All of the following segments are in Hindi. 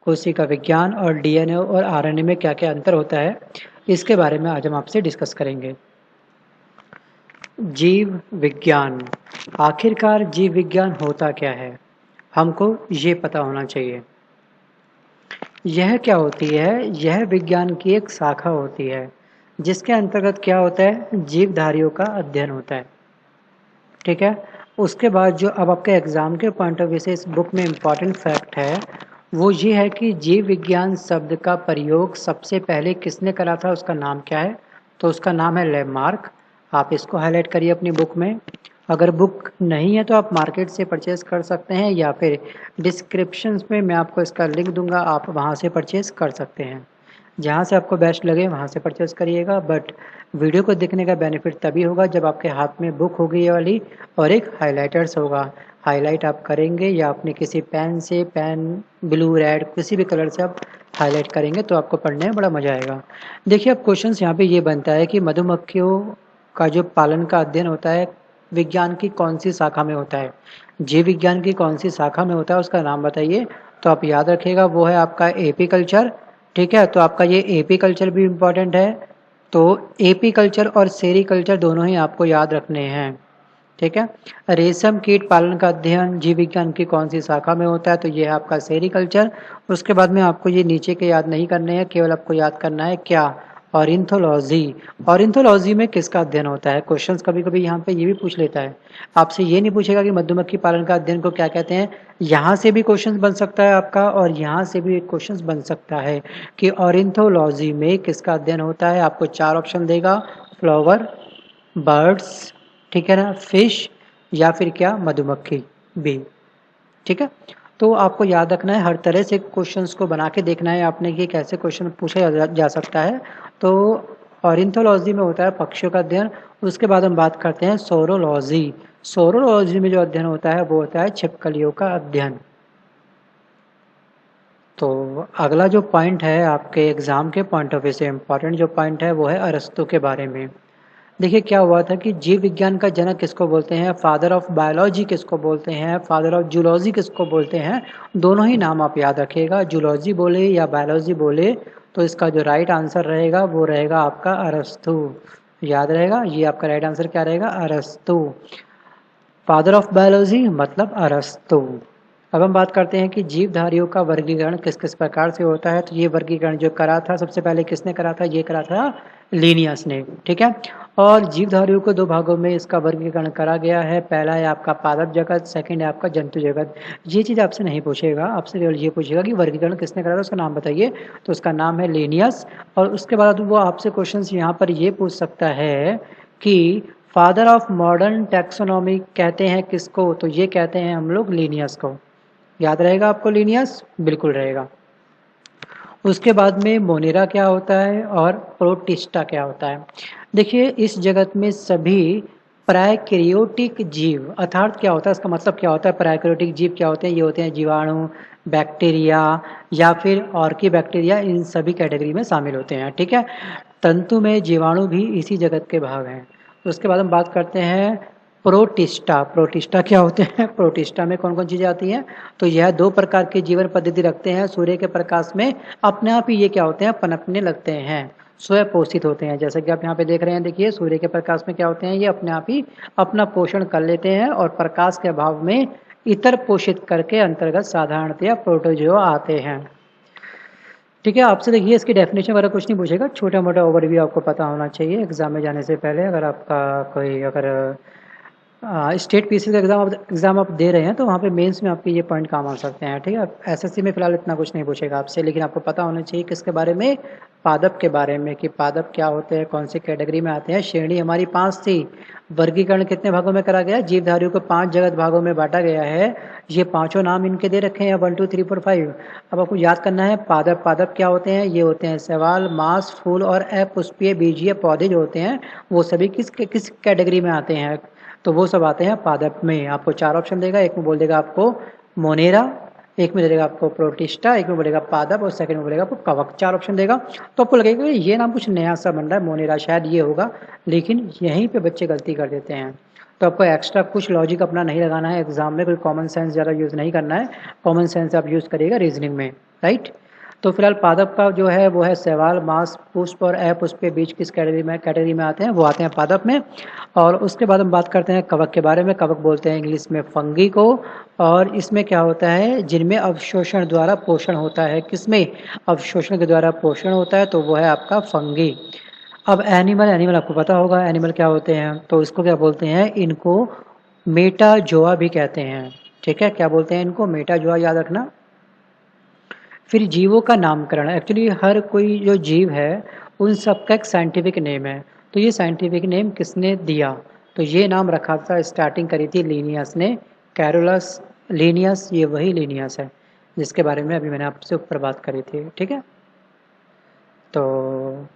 कोशिका विज्ञान और डीएनए और आरएनए में क्या-क्या अंतर होता है, इसके बारे में आज हम आपसे डिस्कस करेंगे। जीव विज्ञान, आखिरकार जीव विज्ञान होता क्या है? हमको ये पता होना चाहिए। यह क्या होती है? यह विज्ञान की एक शाखा होती है, जिसके अंतर्गत क्या होता है? जीवधारियों का अध्ययन होता है। ठीक है? उसके बाद जो अब आपके एग्ज़ाम के पॉइंट ऑफ व्यू से इस बुक में इम्पॉर्टेंट फैक्ट है, वो ये है कि जीव विज्ञान शब्द का प्रयोग सबसे पहले किसने करा था, उसका नाम क्या है? तो उसका नाम है लैमार्क। आप इसको हाइलाइट करिए अपनी बुक में। अगर बुक नहीं है तो आप मार्केट से परचेज़ कर सकते हैं या फिर डिस्क्रिप्शंस में मैं आपको इसका लिंक दूँगा, आप वहाँ से परचेज़ कर सकते हैं। जहाँ से आपको बेस्ट लगे वहाँ से परचेज़ करिएगा, बट वीडियो को देखने का बेनिफिट तभी होगा जब आपके हाथ में बुक होगी ये वाली और एक हाइलाइटर्स होगा। हाइलाइट आप करेंगे या अपने किसी पेन से, पेन ब्लू, रेड किसी भी कलर से आप हाइलाइट करेंगे तो आपको पढ़ने में बड़ा मज़ा आएगा। देखिए अब क्वेश्चंस यहाँ पे ये बनता है कि मधुमक्खियों का जो पालन का अध्ययन होता है, विज्ञान की कौन-सी शाखा में होता है? जीव विज्ञान की कौन-सी शाखा में होता है उसका नाम बताइए? तो आप याद रखिएगा वो है आपका एपीकल्चर। ठीक है? तो आपका ये एपीकल्चर भी इम्पोर्टेंट है। तो एपीकल्चर और सेरीकल्चर दोनों ही आपको याद रखने हैं। ठीक है? रेशम कीट पालन का अध्ययन जीव विज्ञान की कौन-सी शाखा में होता है? तो ये है आपका सेरीकल्चर। उसके बाद में आपको ये नीचे के याद नहीं करने हैं, केवल आपको याद करना है क्या? ऑर्निथोलॉजी। ऑर्निथोलॉजी में किसका अध्ययन होता है? क्वेश्चंस कभी-कभी यहाँ पे ये भी पूछ लेता है। आपसे ये नहीं पूछेगा कि मधुमक्खी पालन का अध्ययन को क्या कहते हैं? यहाँ से भी क्वेश्चंस बन सकता है आपका और यहाँ से भी एक क्वेश्चंस बन सकता है कि ऑर्निथोलॉजी में किसका अध्ययन होता है? आपको 4 ऑप्शन देगा, फ्लावर, बर्ड्स, ठीक है ना, फिश या फिर क्या, मधुमक्खी बी। ठीक है? तो आपको याद रखना है, हर तरह से क्वेश्चंस को बना के देखना है आपने कि कैसे क्वेश्चन पूछा जा सकता है। तो ऑर्निथोलॉजी में होता है पक्षियों का अध्ययन। उसके बाद हम बात करते हैं सोरोलॉजी। सोरोलॉजी में जो अध्ययन होता है वो होता है छिपकलियों का अध्ययन। तो अगला जो पॉइंट है आपके एग्ज़ाम के पॉइंट ऑफ व्यू से इम्पॉर्टेंट जो पॉइंट है वो है अरस्तू के बारे में। देखिए क्या हुआ था कि जीव विज्ञान का जनक किसको बोलते हैं, फादर ऑफ बायोलॉजी किसको बोलते हैं, फादर ऑफ जूलॉजी किसको बोलते हैं? दोनों ही नाम आप याद रखिएगा, जूलॉजी बोले या बायोलॉजी बोले तो इसका जो राइट आंसर रहेगा वो रहेगा आपका अरस्तू। याद रहेगा, ये आपका राइट आंसर क्या रहेगा? अरस्तू। फादर ऑफ बायोलॉजी मतलब अरस्तू। अब हम बात करते हैं कि जीवधारियों का वर्गीकरण किस किस प्रकार से होता है। तो ये वर्गीकरण जो करा था सबसे पहले किसने करा था? ये करा था लिनियस ने। ठीक है? और जीवधारियों को 2 भागों में इसका वर्गीकरण करा गया है। पहला है आपका पादप जगत, सेकंड है आपका जंतु जगत। ये चीज़ आपसे नहीं पूछेगा, आपसे केवल ये पूछेगा कि वर्गीकरण किसने करा था, उसका नाम बताइए। तो उसका नाम है लिनियस। और उसके बाद वो आपसे क्वेश्चंस यहाँ पर ये पूछ सकता है कि फादर ऑफ मॉडर्न टैक्सोनॉमी कहते हैं किसको? तो ये कहते हैं हम लोग लिनियस को। याद रहेगा आपको लिनियस? बिल्कुल रहेगा। उसके बाद में मोनेरा क्या होता है और प्रोटिस्टा क्या होता है? देखिए इस जगत में सभी प्रायकैरियोटिक जीव अर्थात क्या होता है, इसका मतलब क्या होता है? प्रायकैरियोटिक जीव क्या होते हैं? ये होते हैं जीवाणु, बैक्टीरिया या फिर ऑर्की-बैक्टीरिया, इन सभी कैटेगरी में शामिल होते हैं। ठीक है? तंतु में जीवाणु भी इसी जगत के भाग हैं। उसके बाद हम बात करते हैं प्रोटिस्टा। प्रोटिस्टा क्या होते हैं? प्रोटिस्टा में कौन-कौन चीज़ें आती हैं? तो यह 2 प्रकार की जीवन पद्धति रखते हैं। सूर्य के प्रकाश में अपने आप ही ये क्या होते हैं? पनपने लगते हैं, स्वपोषित होते हैं। जैसे कि आप यहाँ पे देख रहे हैं, देखिए सूर्य के प्रकाश में क्या होते हैं? ये अपने आप ही अपना पोषण कर लेते हैं और प्रकाश के अभाव में इतर पोषित करके अंतर्गत साधारणतया प्रोटोजोआ आते हैं। ठीक है? आपसे देखिए इसकी डेफिनेशन वगैरह कुछ नहीं पूछेगा, छोटा-मोटा ओवरव्यू आपको पता होना चाहिए एग्ज़ाम में जाने से पहले। अगर आपका कोई अगर स्टेट पीसी का एग्ज़ाम आप दे रहे हैं तो वहाँ पे मेंस में आपके ये पॉइंट काम आ सकते हैं। ठीक है? एसएससी में फ़िलहाल इतना कुछ नहीं पूछेगा आपसे, लेकिन आपको पता होना चाहिए किसके बारे में? पादप के बारे में, कि पादप क्या होते हैं, कौन सी कैटेगरी में आते हैं। श्रेणी हमारी 5 थी। वर्गीकरण कितने भागों में करा गया? जीवधारियों को 5 जगत भागों में बाँटा गया है। ये पाँचों नाम इनके दे रखे हैं 1, 2, 3, 4, 5। अब आपको याद करना है पादप। पादप क्या होते हैं? ये होते हैं शैवाल, मांस, फूल और अपुष्पीय बीजीय पौधे जो होते हैं वो सभी किस कैटेगरी में आते हैं? तो वो सब आते हैं पादप में। आपको 4 ऑप्शन देगा, एक में बोल देगा आपको मोनेरा, एक में दे देगा आपको प्रोटिस्टा, एक में बोलेगा पादप और सेकंड में बोलेगा आपको कवक। 4 ऑप्शन देगा। तो आपको लगेगा कि ये नाम कुछ नया सा बन रहा है, मोनेरा शायद ये होगा, लेकिन यहीं पे बच्चे गलती कर देते हैं। तो आपको एक्स्ट्रा कुछ लॉजिक अपना नहीं लगाना है एग्जाम में, कोई कॉमन सेंस ज़्यादा यूज़ नहीं करना है। कॉमन सेंस आप यूज़ करिएगा रीजनिंग में। राइट। तो फिलहाल पादप का जो है वो है शैवाल, मांस, पुष्प और अपुष्प के बीच किस कैटेगरी में आते हैं, वो आते हैं पादप में। और उसके बाद हम बात करते हैं कवक के बारे में। कवक बोलते हैं इंग्लिश में फंगी को। और इसमें क्या होता है, जिनमें अवशोषण द्वारा पोषण होता है, किसमें, अवशोषण के द्वारा पोषण होता है, तो वो है आपका फंगी। अब एनिमल, एनिमल आपको पता होगा एनिमल क्या होते हैं, तो इसको क्या बोलते हैं, इनको मेटाजोआ भी कहते हैं। ठीक है, क्या बोलते हैं इनको, मेटाजोआ, याद रखना। फिर जीवों का नामकरण, एक्चुअली हर कोई जो जीव है उन सब का एक साइंटिफिक नेम है। तो ये साइंटिफिक नेम किसने दिया, तो ये नाम रखा था, स्टार्टिंग करी थी लीनियस ने, कैरोलस लीनियस, ये वही लीनियस है जिसके बारे में अभी मैंने आपसे ऊपर बात करी थी। ठीक है, तो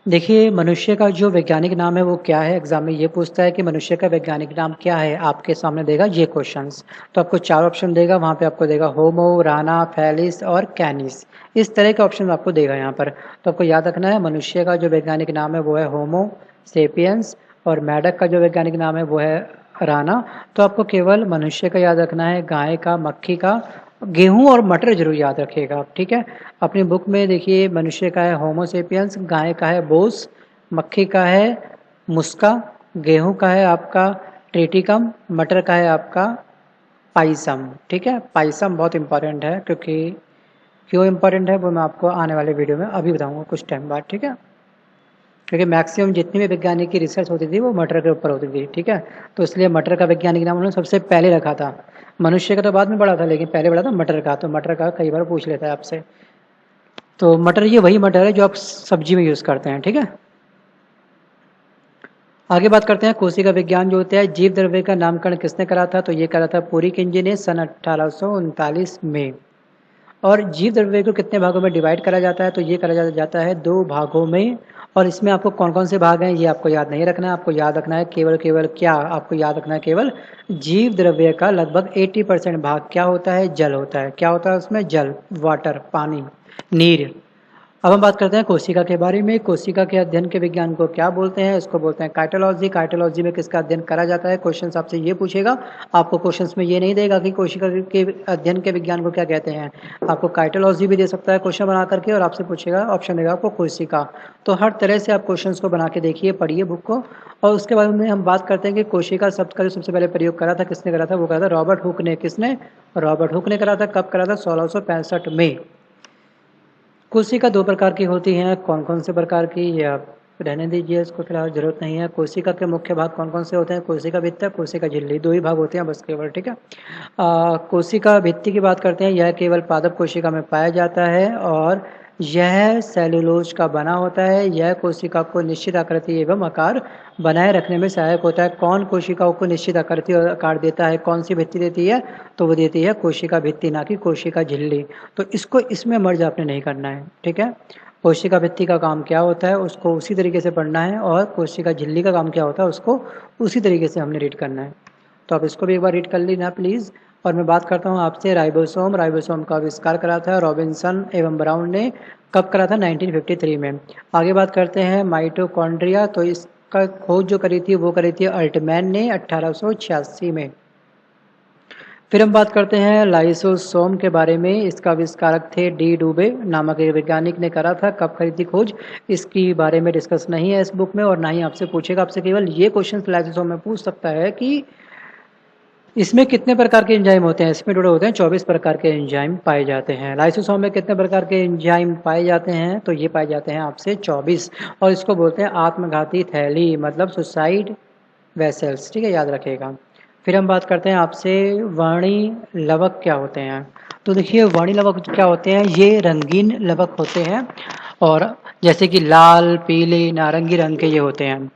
देखिए मनुष्य का जो वैज्ञानिक नाम है वो क्या है, एग्जाम में ये पूछता है कि मनुष्य का वैज्ञानिक नाम क्या है, आपके सामने देगा ये क्वेश्चंस। तो आपको 4 ऑप्शन देगा, वहाँ पे आपको देगा होमो, राना, फैलिस और कैनिस, इस तरह के ऑप्शन आपको देगा यहाँ पर। तो आपको याद रखना है मनुष्य का जो वैज्ञानिक नाम है वो है होमो सेपियंस, और मेढक का जो वैज्ञानिक नाम है वो है राना। तो आपको केवल मनुष्य का याद रखना है, गाय का, मक्खी का, गेहूं और मटर जरूर याद रखिएगा आप। ठीक है, अपनी बुक में देखिए मनुष्य का है होमोसेपियंस, गाय का है बोस, मक्खी का है मुस्का, गेहूं का है आपका ट्रिटिकम, मटर का है आपका पाइसम। ठीक है, पाइसम बहुत इंपॉर्टेंट है, क्योंकि क्यों इंपॉर्टेंट है वो मैं आपको आने वाले वीडियो में अभी बताऊंगा कुछ टाइम बाद। ठीक है, क्योंकि मैक्सिमम जितनी भी वैज्ञानिक की रिसर्च होती थी वो मटर के ऊपर होती थी। ठीक है, तो इसलिए मटर का वैज्ञानिक नाम उन्होंने सबसे पहले रखा था। मनुष्य का तो बाद में पढ़ा था, लेकिन पहले पढ़ा था मटर का, तो मटर का कई बार पूछ लेता है आपसे। तो मटर, ये वही मटर है जो आप सब्जी में यूज़ करते हैं। ठीक है, आगे बात करते हैं कोशिका विज्ञान जो होता है, जीव द्रव्य का नामकरण किसने करा था, तो ये करा था पूरी किंजी ने सन 1839 में। और जीव द्रव्य को कितने भागों में डिवाइड करा जाता है, तो ये करा जाता है 2 भागों में। और इसमें आपको कौन कौन से भाग हैं ये आपको याद नहीं रखना है, आपको याद रखना है केवल केवल क्या, आपको याद रखना है केवल जीव द्रव्य का लगभग 80% भाग क्या होता है, जल होता है। क्या होता है उसमें, जल, वाटर, पानी, नीर। अब हम बात करते हैं कोशिका के बारे में। कोशिका के अध्ययन के विज्ञान को क्या बोलते हैं, इसको बोलते हैं काइटोलॉजी। काइटोलॉजी में किसका अध्ययन करा जाता है, क्वेश्चन आपसे ये पूछेगा। आपको क्वेश्चंस में ये नहीं देगा कि कोशिका के अध्ययन के विज्ञान को क्या कहते हैं, आपको काइटोलॉजी भी दे सकता है क्वेश्चन बना करके, और आपसे पूछेगा, ऑप्शन देगा आपको कोशिका। तो हर तरह से आप क्वेश्चन को बना के देखिए, पढ़िए बुक को। और उसके बाद में हम बात करते हैं कि कोशिका शब्द का जो सबसे पहले प्रयोग करा था किसने करा था, वो करा था रॉबर्ट हुक ने। किसने, रॉबर्ट हुक ने करा था। कब करा था, 1665 में। कोशिका 2 प्रकार की होती हैं, कौन कौन से प्रकार की, ये आप रहने दीजिए, इसको फिलहाल जरूरत नहीं है। कोशिका के मुख्य भाग कौन कौन से होते हैं, कोशिका भित्ति, कोशिका झिल्ली, 2 ही भाग होते हैं बस केवल। ठीक है, कोशिका भित्ति की बात करते हैं, यह केवल पादप कोशिका में पाया जाता है, और यह सेलुलोज का बना होता है। यह कोशिका को निश्चित आकृति एवं आकार बनाए रखने में सहायक होता है। कौन कोशिकाओं को निश्चित आकृति और आकार देता है, कौन सी भित्ति देती है, तो वो देती है कोशिका भित्ति, ना कि कोशिका झिल्ली। तो इसको इसमें मर्ज आपने नहीं करना है। ठीक है, कोशिका भित्ति का काम क्या होता है उसको उसी तरीके से पढ़ना है, और कोशिका झिल्ली का काम क्या होता है उसको उसी तरीके से हमने रीड करना है। तो आप इसको भी एक बार रीड कर लेना प्लीज़। और मैं बात करता हूँ आपसे राइबोसोम। राइबोसोम का आविष्कार करा था रॉबिन्सन एवं ब्राउन ने। कब करा था, 1953 में। आगे बात करते हैं माइटोकॉन्ड्रिया। तो इसका खोज जो करी थी वो करी थी अल्टमैन ने 1886 में। फिर हम बात करते हैं लाइसोसोम के बारे में। इसका आविष्कारक थे डी डूबे नामक एक वैज्ञानिक ने करा था। कब करी थी खोज, इसकी बारे में डिस्कस नहीं है इस बुक में, और ना ही आपसे पूछेगा। आपसे केवल ये क्वेश्चन लाइसोसोम में पूछ सकता है कि इसमें कितने प्रकार के एंजाइम होते हैं। इसमें टोटल होते हैं 24 प्रकार के एंजाइम पाए जाते हैं। लाइसोसोम में कितने प्रकार के एंजाइम पाए जाते हैं, तो ये पाए जाते हैं आपसे 24। और इसको बोलते हैं आत्मघाती थैली, मतलब सुसाइड वेसल्स। ठीक है, याद रखिएगा। फिर हम बात करते हैं आपसे वर्णी लवक क्या होते हैं। तो देखिए वर्णी लवक क्या होते हैं, ये रंगीन लवक होते हैं, और जैसे कि लाल, पीले, नारंगी रंग के ये होते हैं।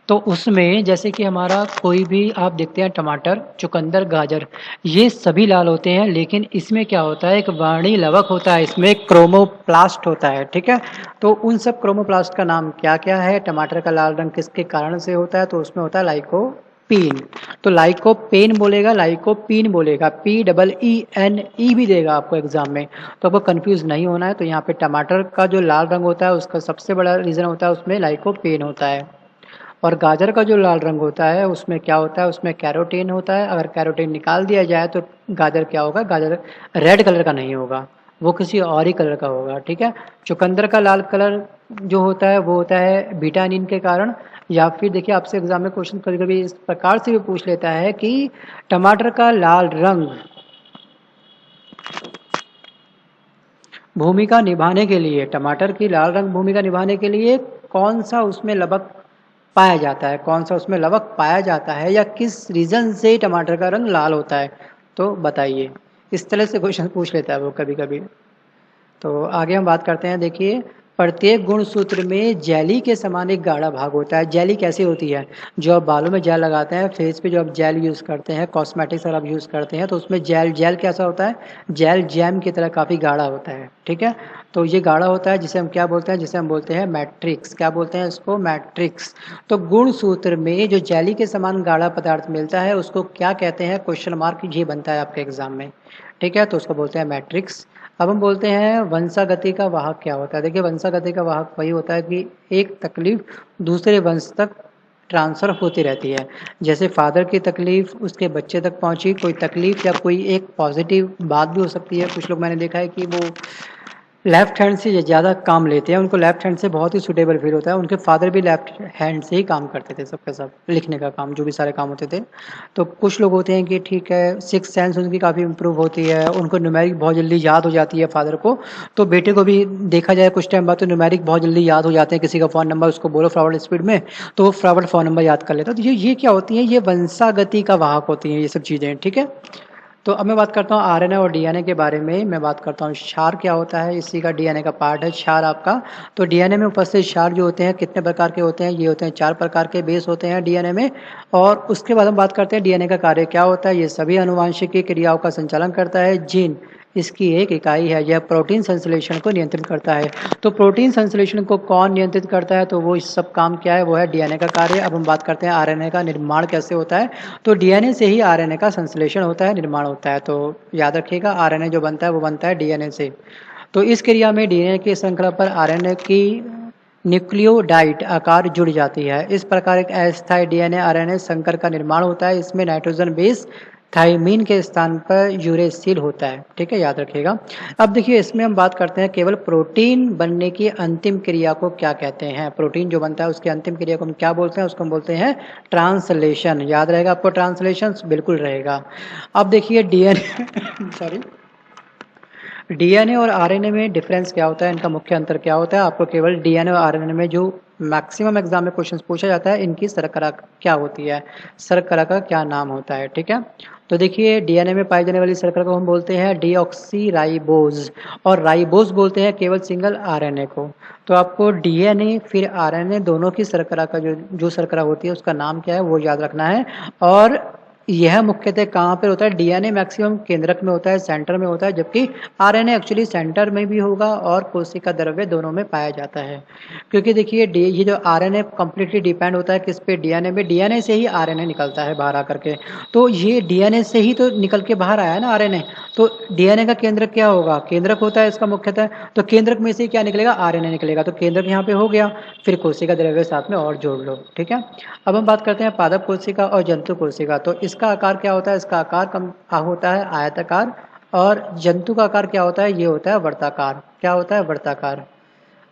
तो उसमें जैसे कि हमारा कोई भी आप देखते हैं टमाटर, चुकंदर, गाजर, ये सभी लाल होते हैं, लेकिन इसमें क्या होता है, एक वर्णी लवक होता है, इसमें क्रोमोप्लास्ट होता है। ठीक है, तो उन सब क्रोमोप्लास्ट का नाम क्या क्या है। टमाटर का लाल रंग किसके कारण से होता है, तो उसमें होता है लाइकोपीन। तो लाइकोपेन बोलेगा, लाइकोपीन बोलेगा, PEEN भी देगा आपको एग्जाम में, तो आपको कंफ्यूज नहीं होना है। तो यहाँ पे टमाटर का जो लाल रंग होता है उसका सबसे बड़ा रीजन होता है उसमें लाइकोपेन होता है। और गाजर का जो लाल रंग होता है उसमें क्या होता है, उसमें कैरोटीन होता है। अगर कैरोटीन निकाल दिया जाए तो गाजर क्या होगा, गाजर रेड कलर का नहीं होगा। वो किसी और ही कलर का होगा, ठीक है। चुकंदर का लाल कलर जो होता है वो होता है बीटानिन के कारण। या फिर देखिए आपसे एग्जाम में क्वेश्चन कभी कभी इस प्रकार से भी पूछ लेता है कि टमाटर का लाल रंग भूमिका निभाने के लिए, टमाटर की लाल रंग भूमिका निभाने के लिए कौन सा उसमें लवक पाया जाता है, कौन सा उसमें लवक पाया जाता है, या किस रीजन से टमाटर का रंग लाल होता है, तो बताइए। इस तरह से क्वेश्चन पूछ लेता है वो कभी कभी। तो आगे हम बात करते हैं। देखिए प्रत्येक गुण सूत्र में जेली के समान एक गाढ़ा भाग होता है। जेली कैसी होती है? जो आप बालों में जेल लगाते हैं, फेस पे जो आप जेल यूज़ करते हैं, कॉस्मेटिक्स अगर आप यूज़ करते हैं तो उसमें जेल जेल कैसा होता है? जेल जैम की तरह काफ़ी गाढ़ा होता है, ठीक है। तो ये गाढ़ा होता है जिसे हम क्या बोलते हैं? जिसे हम बोलते हैं मैट्रिक्स। क्या बोलते हैं इसको? मैट्रिक्स। तो गुण सूत्र में जो जेली के समान गाढ़ा पदार्थ मिलता है उसको क्या कहते हैं? क्वेश्चन मार्क ये बनता है आपके एग्जाम में, ठीक है। तो उसको बोलते हैं मैट्रिक्स। अब हम बोलते हैं वंशागति का वाहक क्या होता है। देखिए वंशागति का वाहक वही होता है कि एक तकलीफ दूसरे वंश तक ट्रांसफ़र होती रहती है। जैसे फादर की तकलीफ उसके बच्चे तक पहुंची, कोई तकलीफ या कोई एक पॉजिटिव बात भी हो सकती है। कुछ लोग मैंने देखा है कि वो लेफ्ट हैंड से ज़्यादा काम लेते हैं, उनको लेफ्ट हैंड से बहुत ही सूटेबल फील होता है। उनके फादर भी लेफ्ट हैंड से ही काम करते थे, सब के सब लिखने का काम, जो भी सारे काम होते थे। तो कुछ लोग होते हैं कि ठीक है सिक्स सेंस उनकी काफ़ी इम्प्रूव होती है, उनको न्यूमेरिक बहुत जल्दी याद हो जाती है फादर को। तो बेटे को भी देखा जाए कुछ टाइम बाद तो न्यूमेरिक बहुत जल्दी याद हो जाते हैं। किसी का फ़ोन नंबर उसको बोलो फटाफट स्पीड में, तो वो फटाफट फ़ोन नंबर याद कर लेता है। तो ये क्या होती है? ये वंशागति का वाहक होती हैं ये सब चीज़ें, ठीक है। तो अब मैं बात करता हूँ आरएनए और डीएनए के बारे में। मैं बात करता हूँ क्षार क्या होता है, इसी का डीएनए का पार्ट है क्षार आपका। तो डीएनए में उपस्थित क्षार जो होते हैं कितने प्रकार के होते हैं? ये होते हैं 4 प्रकार के बेस होते हैं डीएनए में। और उसके बाद हम बात करते हैं डीएनए का कार्य क्या होता है। ये सभी आनुवांशिकी क्रियाओं का संचालन करता है। जीन इसकी एक इकाई है। यह प्रोटीन संश्लेषण को नियंत्रित करता है। तो प्रोटीन संश्लेषण को कौन नियंत्रित करता है? तो वो इस सब काम क्या है? वो है डीएनए का कार्य। अब हम बात करते हैं आरएनए का निर्माण कैसे होता है। तो डीएनए से ही आरएनए का संश्लेषण होता है, निर्माण होता है। तो याद रखिएगा आरएनए जो बनता है वो बनता है डीएनए से। तो इस क्रिया में डीएनए की श्रृंखला पर आरएनए की न्यूक्लियोटाइड आकार जुड़ जाती है। इस प्रकार एक अस्थायी डीएनए आरएनए संकर का निर्माण होता है। इसमें नाइट्रोजन बेस थाइमीन के स्थान पर यूरेसिल होता है, ठीक है, याद रखिएगा। अब देखिए इसमें हम बात करते हैं केवल प्रोटीन बनने की अंतिम क्रिया को क्या कहते हैं। प्रोटीन जो बनता है उसकी अंतिम क्रिया को हम क्या बोलते हैं? उसको हम बोलते हैं ट्रांसलेशन। याद रहेगा आपको ट्रांसलेशन? बिल्कुल रहेगा। अब देखिए डीएनए सॉरी, डीएनए और आरएनए में डिफरेंस क्या होता है, इनका मुख्य अंतर क्या होता है? आपको केवल डीएनए और आरएनए में जो मैक्सिमम एग्जाम में क्वेश्चन पूछा जाता है, इनकी शर्करा क्या होती है, शर्करा का क्या नाम होता है, ठीक है। तो देखिए डीएनए में पाई जाने वाली शर्करा को हम बोलते हैं डीऑक्सीराइबोज, और राइबोज बोलते हैं केवल सिंगल आरएनए को। तो आपको डीएनए फिर आरएनए दोनों की शर्करा का जो शर्करा होती है उसका नाम क्या है वो याद रखना है। और यह मुख्यतः कहाँ पर होता है? डीएनए मैक्सिमम केंद्रक में होता है, सेंटर में होता है, जबकि आरएनए एक्चुअली सेंटर में भी होगा और कोशिका द्रव्य दोनों में पाया जाता है। क्योंकि देखिए ये जो आरएनए कंप्लीटली डिपेंड होता है किस पे? डीएनए में। डीएनए से ही आरएनए निकलता है बाहर आकर के। तो ये डीएनए से ही तो निकल के बाहर आया ना आरएनए। तो डीएनए का केंद्रक क्या होगा? केंद्रक होता है इसका मुख्यतः। तो केंद्रक में से क्या निकलेगा? आरएनए निकलेगा। तो केंद्रक यहाँ पे हो गया, फिर कोशिका द्रव्य साथ में और जोड़ लो, ठीक है। अब हम बात करते हैं पादप कोशिका और जंतु कोशिका। तो इसका आकार क्या होता है? इसका आकार कम होता है आयताकार, और जंतु का आकार क्या होता है? ये होता है वर्ताकार। क्या होता है? वर्ताकार।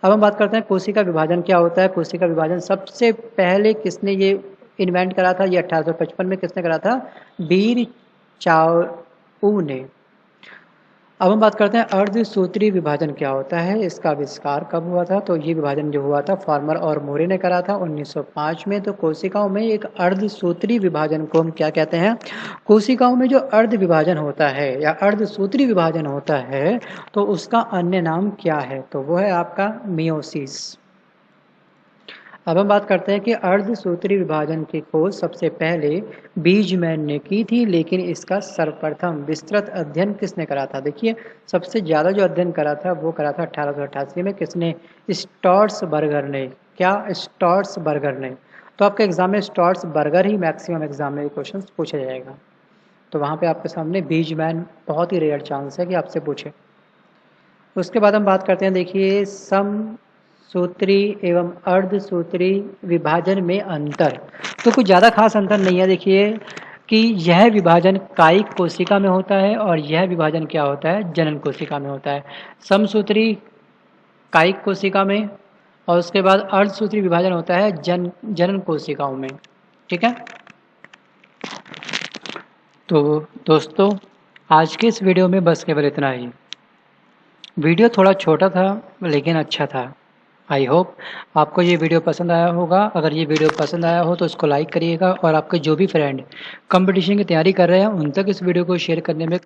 अब हम बात करते हैं कोशिका विभाजन क्या होता है। कोशिका विभाजन सबसे पहले किसने ये इन्वेंट करा था? ये 1855 में किसने करा था? बीर चाओ ने। अब हम बात करते हैं अर्धसूत्री विभाजन क्या होता है, इसका आविष्कार कब हुआ था। तो ये विभाजन जो हुआ था फार्मर और मोरे ने करा था 1905 में। तो कोशिकाओं में एक अर्धसूत्री विभाजन को हम क्या कहते हैं? कोशिकाओं में जो अर्ध विभाजन होता है या अर्धसूत्री विभाजन होता है तो उसका अन्य नाम क्या है? तो वो है आपका मियोसिस। अब हम बात करते हैं कि अर्धसूत्री विभाजन की खोज सबसे पहले बीजमैन ने की थी, लेकिन इसका सर्वप्रथम विस्तृत अध्ययन किसने करा था? देखिए सबसे ज़्यादा जो अध्ययन करा था वो करा था 1888 में। किसने? स्टॉर्ट्सबर्गर ने। क्या? स्टॉर्ट्सबर्गर ने। तो आपके एग्जाम में स्टॉर्ट्सबर्गर ही मैक्सिमम एग्जाम में क्वेश्चन पूछा जाएगा। तो वहाँ पे आपके सामने बीजमैन बहुत ही रेयर चांस है कि आपसे पूछे। उसके बाद हम बात करते हैं, देखिए समसूत्री एवं अर्धसूत्री विभाजन में अंतर। तो कुछ ज़्यादा खास अंतर नहीं है। देखिए कि यह विभाजन कायिक कोशिका में होता है और यह विभाजन क्या होता है, जनन कोशिका में होता है। समसूत्री कायिक कोशिका में और उसके बाद अर्धसूत्री विभाजन होता है जनन कोशिकाओं में। ठीक है, तो दोस्तों आज के इस वीडियो में बस केवल इतना ही। वीडियो थोड़ा छोटा था लेकिन अच्छा था। आई होप आपको ये वीडियो पसंद आया होगा। अगर ये वीडियो पसंद आया हो तो इसको लाइक करिएगा और आपके जो भी फ्रेंड कंपटीशन की तैयारी कर रहे हैं उन तक इस वीडियो को शेयर करने में